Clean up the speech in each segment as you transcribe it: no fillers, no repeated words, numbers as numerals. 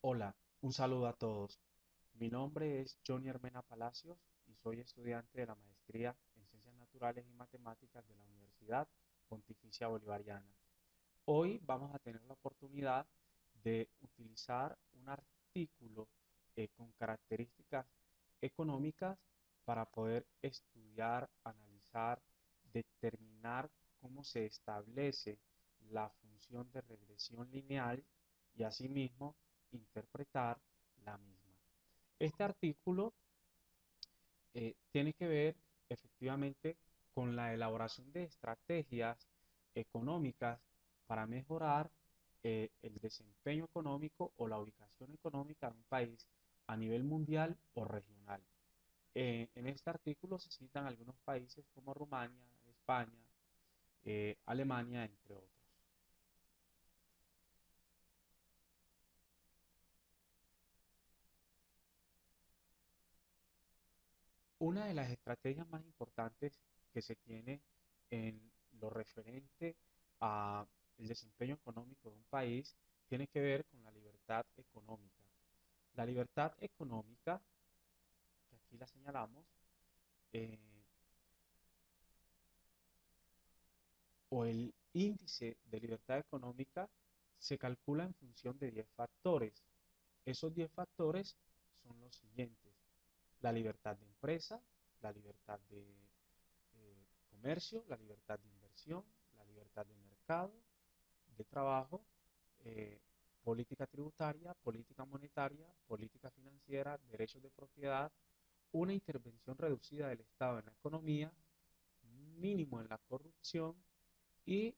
Hola, un saludo a todos. Mi nombre es Johnny Hermena Palacios y soy estudiante de la maestría en Ciencias Naturales y Matemáticas de la Universidad Pontificia Bolivariana. Hoy vamos a tener la oportunidad de utilizar un artículo con características económicas para poder estudiar, analizar, determinar cómo se establece la función de regresión lineal y asimismo interpretar la misma. Este artículo tiene que ver efectivamente con la elaboración de estrategias económicas para mejorar el desempeño económico o la ubicación económica de un país a nivel mundial o regional. En este artículo se citan algunos países como Rumania, España, Alemania, entre otros. Una de las estrategias más importantes que se tiene en lo referente a el desempeño económico de un país tiene que ver con la libertad económica. La libertad económica, que aquí la señalamos, eh, o el índice de libertad económica se calcula en función de 10 factores. Esos 10 factores son los siguientes: la libertad de empresa, la libertad de comercio, la libertad de inversión, la libertad de mercado, de trabajo, eh, política tributaria, política monetaria, política financiera, derechos de propiedad, una intervención reducida del Estado en la economía, mínimo en la corrupción y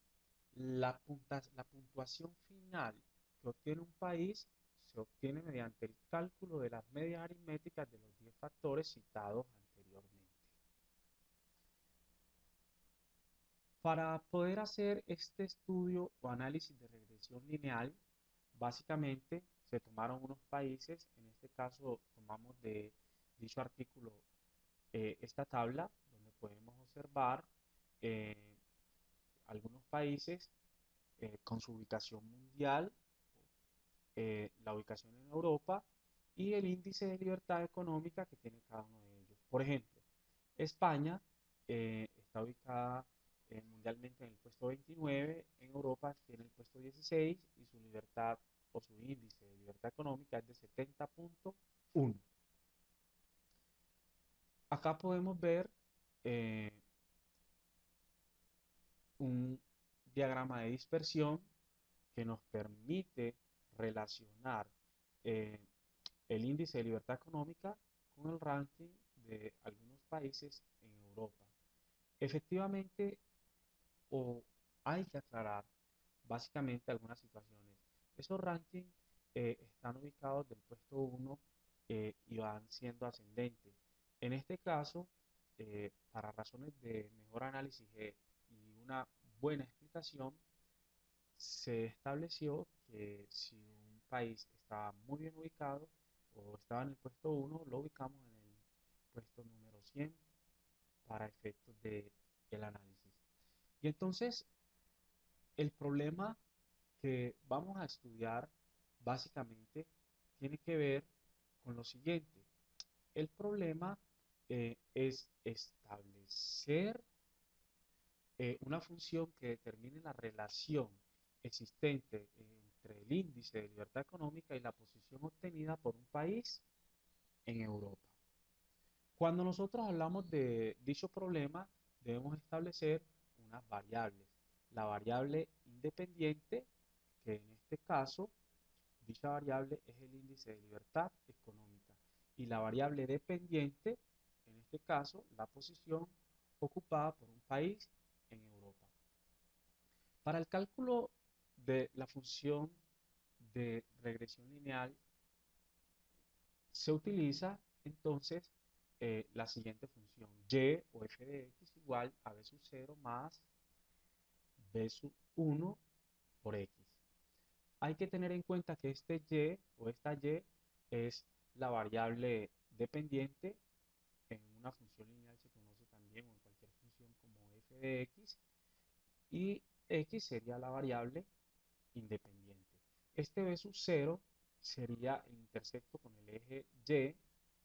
la puntuación final que obtiene un país se obtiene mediante el cálculo de las medias aritméticas de los 10 factores citados anteriormente. Para poder hacer este estudio o análisis de regresión lineal, básicamente se tomaron unos países, en este caso tomamos de dicho artículo esta tabla, donde podemos observar eh, algunos países con su ubicación mundial, la ubicación en Europa y el índice de libertad económica que tiene cada uno de ellos. Por ejemplo, España está ubicada mundialmente en el puesto 29, en Europa tiene el puesto 16 y su libertad o su índice de libertad económica es de 70.1. Acá podemos ver eh, un diagrama de dispersión que nos permite relacionar eh, el índice de libertad económica con el ranking de algunos países en Europa. Efectivamente, o hay que aclarar básicamente algunas situaciones. Esos rankings están ubicados del puesto 1 y van siendo ascendentes. En este caso, para razones de mejor análisis y una buena explicación, se estableció que si un país está muy bien ubicado o estaba en el puesto 1, lo ubicamos en el puesto número 100 para efectos de el análisis. Y entonces, el problema que vamos a estudiar básicamente tiene que ver con lo siguiente. El problema es establecer una función que determine la relación existente entre el índice de libertad económica y la posición obtenida por un país en Europa. Cuando nosotros hablamos de dicho problema, debemos establecer unas variables. La variable independiente, que en este caso, dicha variable es el índice de libertad económica. Y la variable dependiente, en este caso, la posición ocupada por un país en Europa. Para el cálculo de la función de regresión lineal se utiliza entonces la siguiente función: y o f de x igual a b sub 0 más b sub 1 por x. Hay que tener en cuenta que este y o esta y es la variable dependiente. En una función lineal se conoce también, o en cualquier función, como f de x, y x sería la variable independiente. Este b sub 0 sería el intersecto con el eje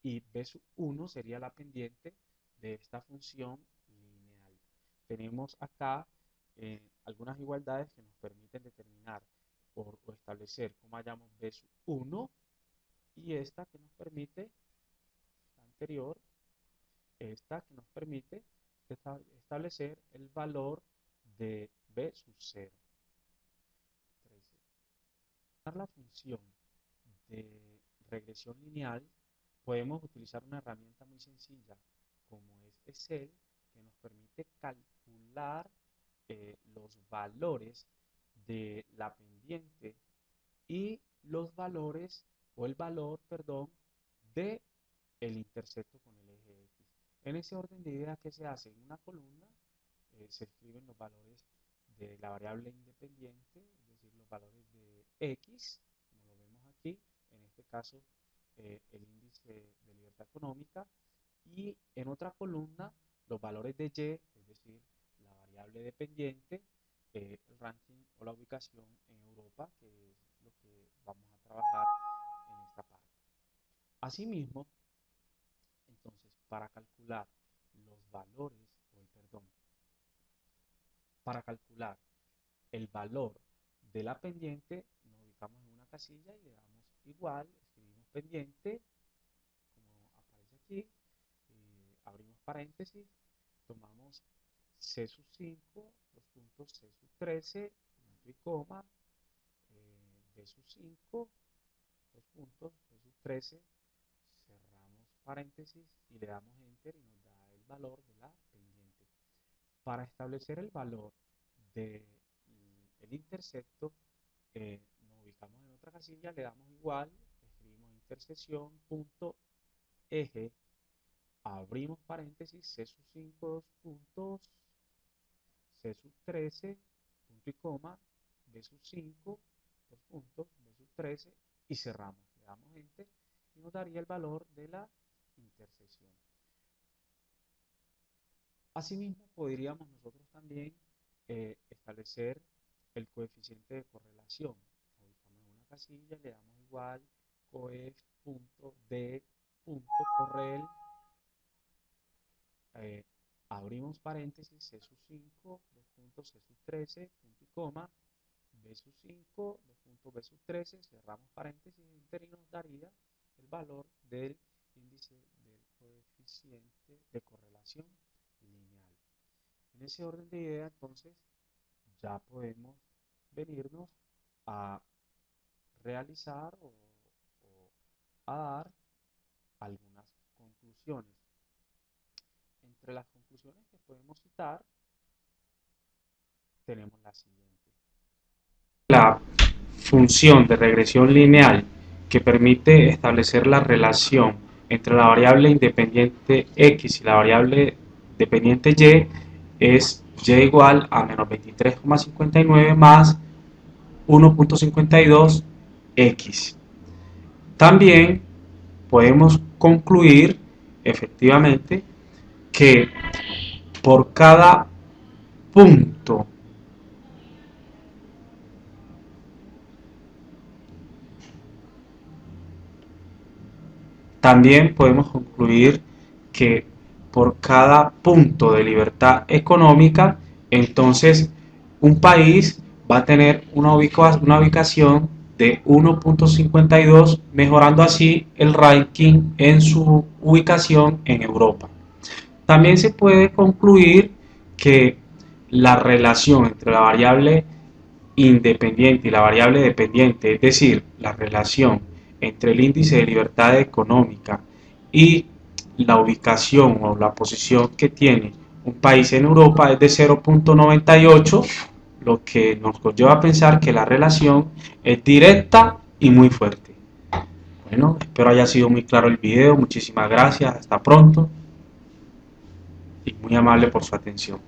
y B1 sería la pendiente de esta función lineal. Tenemos acá algunas igualdades que nos permiten determinar o establecer cómo hallamos B1 y esta que nos permite, la anterior, esta que nos permite establecer el valor de B sub 0. Para la función de regresión lineal podemos utilizar una herramienta muy sencilla como es Excel, que nos permite calcular los valores de la pendiente y los valores o el valor, perdón, de el intersecto con el eje X. En ese orden de ideas que se hace en una columna, se escriben los valores de la variable independiente, es decir, los valores de X, como lo vemos aquí, en este caso el índice de libertad económica, y en otra columna los valores de Y, es decir, la variable dependiente, el ranking o la ubicación en Europa, que es lo que vamos a trabajar en esta parte. Asimismo, entonces, para calcular los valores, para calcular el valor de la pendiente, nos ubicamos en una casilla y le damos igual, escribimos pendiente, como aparece aquí, abrimos paréntesis, tomamos C sub 5, dos puntos C sub 13, punto y coma, B sub 5, dos puntos, B sub 13, cerramos paréntesis y le damos enter y nos da el valor de la pendiente. Para establecer el valor del intersecto, nos ubicamos en otra casilla, le damos igual, escribimos intersección, punto, eje, abrimos paréntesis, C sub 5, dos puntos, C sub 13, punto y coma, B sub 5, dos puntos, B sub 13, y cerramos. Le damos enter y nos daría el valor de la intersección. Asimismo, podríamos nosotros también establecer el coeficiente de correlación. Ubicamos en una casilla, le damos igual, coef.d.correl, abrimos paréntesis, C sub 5, dos puntos, C sub 13, punto y coma, B sub 5, dos puntos, B sub 13, cerramos paréntesis, enter y nos daría el valor del índice del coeficiente de correlación lineal. En ese orden de ideas, entonces, ya podemos venirnos a realizar o a dar algunas conclusiones. Entre las conclusiones que podemos citar, tenemos la siguiente. La función de regresión lineal que permite establecer la relación entre la variable independiente X y la variable dependiente Y es Y igual a menos 23,59 más 1.52X. También podemos concluir efectivamente que por cada punto también podemos concluir que por cada punto de libertad económica, entonces un país va a tener una ubicación de 1.52, mejorando así el ranking en su ubicación en Europa. También se puede concluir que la relación entre la variable independiente y la variable dependiente, es decir, la relación entre el índice de libertad económica y la ubicación o la posición que tiene un país en Europa es de 0.98, lo que nos lleva a pensar que la relación es directa y muy fuerte. Bueno, espero haya sido muy claro el video, muchísimas gracias, hasta pronto y muy amable por su atención.